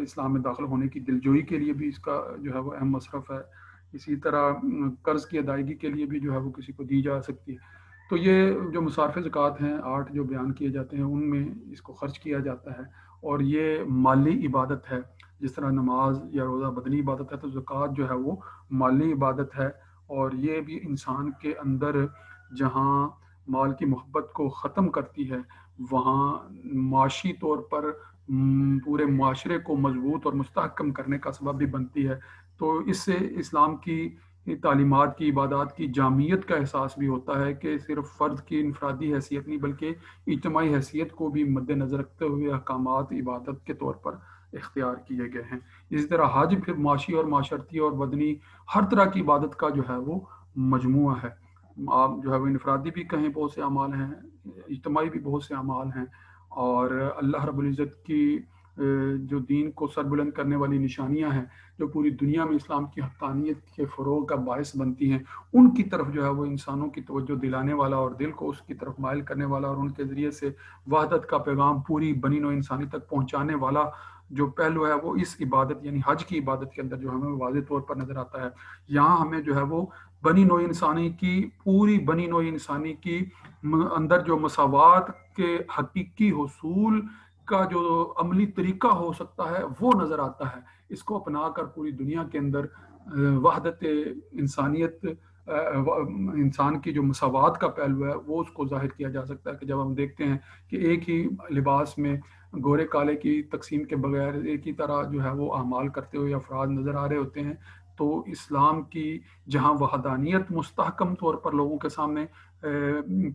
اسلام میں داخل ہونے کی دلجوئی کے لیے بھی اس کا جو ہے وہ اہم مصرف ہے۔ اسی طرح قرض کی ادائیگی کے لیے بھی جو ہے وہ کسی کو دی جا سکتی ہے۔ تو یہ جو مصارف زکوٰۃ ہیں 8 جو بیان کیے جاتے ہیں ان میں اس کو خرچ کیا جاتا ہے، اور یہ مالی عبادت ہے۔ جس طرح نماز یا روزہ بدنی عبادت ہے تو زکوٰۃ جو ہے وہ مالی عبادت ہے، اور یہ بھی انسان کے اندر جہاں مال کی محبت کو ختم کرتی ہے وہاں معاشی طور پر پورے معاشرے کو مضبوط اور مستحکم کرنے کا سبب بھی بنتی ہے۔ تو اس سے اسلام کی تعلیمات کی، عبادات کی جامعیت کا احساس بھی ہوتا ہے کہ صرف فرد کی انفرادی حیثیت نہیں بلکہ اجتماعی حیثیت کو بھی مد نظر رکھتے ہوئے احکامات عبادت کے طور پر اختیار کیے گئے ہیں۔ اسی طرح حج پھر معاشی اور معاشرتی اور بدنی ہر طرح کی عبادت کا جو ہے وہ مجموعہ ہے۔ آپ جو ہے وہ انفرادی بھی کہیں بہت سے اعمال ہیں، اجتماعی بھی بہت سے اعمال ہیں، اور اللہ رب العزت کی جو دین کو سربلند کرنے والی نشانیاں ہیں جو پوری دنیا میں اسلام کی حقانیت کے فروغ کا باعث بنتی ہیں، ان کی طرف جو ہے وہ انسانوں کی توجہ دلانے والا اور دل کو اس کی طرف مائل کرنے والا اور ان کے ذریعے سے وحدت کا پیغام پوری بنی نوع انسانی تک پہنچانے والا جو پہلو ہے وہ اس عبادت یعنی حج کی عبادت کے اندر جو ہمیں واضح طور پر نظر آتا ہے۔ یہاں ہمیں جو ہے وہ بنی نوع انسانی کی، پوری بنی نوع انسانی کی اندر جو مساوات کے حقیقی حصول کا جو عملی طریقہ ہو سکتا ہے وہ نظر آتا ہے۔ اس کو اپنا کر پوری دنیا کے اندر وحدت انسانیت، انسان کی جو مساوات کا پہلو ہے وہ اس کو ظاہر کیا جا سکتا ہے کہ جب ہم دیکھتے ہیں کہ ایک ہی لباس میں گورے کالے کی تقسیم کے بغیر ایک ہی طرح جو ہے وہ اعمال کرتے ہوئے افراد نظر آ رہے ہوتے ہیں، تو اسلام کی جہاں وحدانیت مستحکم طور پر لوگوں کے سامنے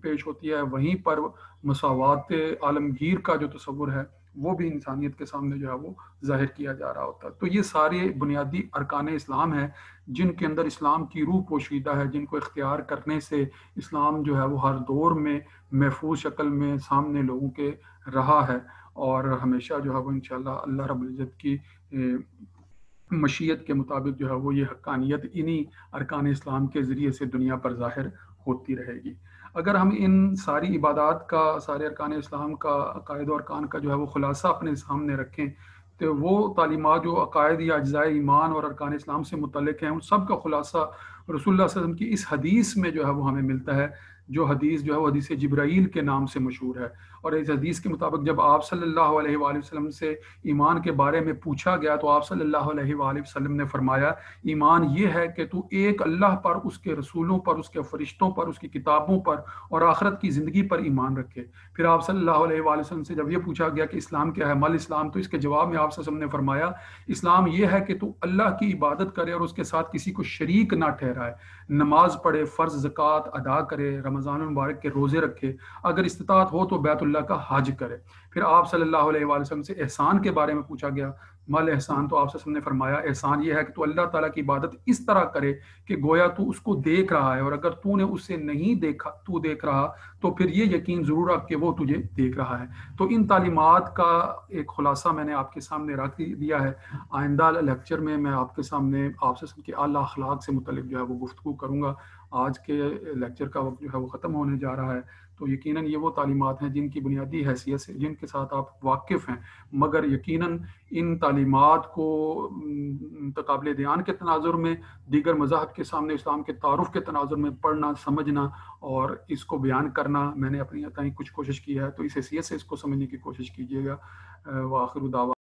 پیش ہوتی ہے، وہیں پر مساوات عالمگیر کا جو تصور ہے وہ بھی انسانیت کے سامنے جو ہے وہ ظاہر کیا جا رہا ہوتا ہے۔ تو یہ سارے بنیادی ارکان اسلام ہیں جن کے اندر اسلام کی روح پوشیدہ ہے، جن کو اختیار کرنے سے اسلام جو ہے وہ ہر دور میں محفوظ شکل میں سامنے لوگوں کے رہا ہے، اور ہمیشہ جو ہے وہ انشاءاللہ اللہ رب العزت کی مشیت کے مطابق جو ہے وہ یہ حقانیت انہی ارکان اسلام کے ذریعے سے دنیا پر ظاہر ہوتی رہے گی۔ اگر ہم ان ساری عبادات کا، سارے ارکان اسلام کا، عقائد و ارکان کا جو ہے وہ خلاصہ اپنے سامنے رکھیں تو وہ تعلیمات جو عقائد یا اجزاء ایمان اور ارکان اسلام سے متعلق ہیں ان سب کا خلاصہ رسول اللہ صلی اللہ علیہ وسلم کی اس حدیث میں جو ہے وہ ہمیں ملتا ہے، جو حدیث جو ہے وہ حدیث جبرائیل کے نام سے مشہور ہے۔ اور اس حدیث کے مطابق جب آپ صلی اللہ علیہ وآلہ وسلم سے ایمان کے بارے میں پوچھا گیا تو آپ صلی اللہ علیہ وآلہ وسلم نے فرمایا ایمان یہ ہے کہ تو ایک اللہ پر، اس کے رسولوں پر، اس کے فرشتوں پر، اس کی کتابوں پر اور آخرت کی زندگی پر ایمان رکھے۔ پھر آپ صلی اللہ علیہ وآلہ وسلم سے جب یہ پوچھا گیا کہ اسلام کیا ہے، مل اسلام، تو اس کے جواب میں آپ صلی اللہ علیہ وسلم نے فرمایا اسلام یہ ہے کہ تو اللہ کی عبادت کرے اور اس کے ساتھ کسی کو شریک نہ ٹھہرائے، نماز پڑھے، فرض زکوٰۃ ادا کرے، رمضان المبارک کے روزے رکھے، اگر استطاعت ہو تو بیت اللہ کا حج کرے۔ پھر آپ صلی اللہ علیہ وآلہ وسلم سے احسان کے بارے میں پوچھا گیا، مال احسان، تو آپ صلی اللہ علیہ وسلم نے فرمایا احسان یہ ہے کہ تو اللہ تعالیٰ کی عبادت اس طرح کرے کہ گویا تو اس کو دیکھ رہا ہے، اور اگر تو نے اسے نہیں دیکھا، تو دیکھ رہا، تو پھر یہ یقین ضرور رکھ کہ وہ تجھے دیکھ رہا ہے۔ تو ان تعلیمات کا ایک خلاصہ میں نے آپ کے سامنے رکھ دیا ہے۔ آئندہ لیکچر میں آپ کے سامنے آپ سے کے اعلیٰ اخلاق سے متعلق جو ہے وہ گفتگو کروں گا۔ آج کے لیکچر کا وقت جو ہے وہ ختم ہونے جا رہا ہے، تو یقیناً یہ وہ تعلیمات ہیں جن کی بنیادی حیثیت سے، جن کے ساتھ آپ واقف ہیں، مگر یقیناً ان تعلیمات کو متقابل دیان کے تناظر میں، دیگر مذاہب کے سامنے اسلام کے تعارف کے تناظر میں پڑھنا، سمجھنا اور اس کو بیان کرنا میں نے اپنی عطائی کچھ کوشش کی ہے، تو اس حیثیت سے اس کو سمجھنے کی کوشش کیجیے گا۔ وآخر دعوانا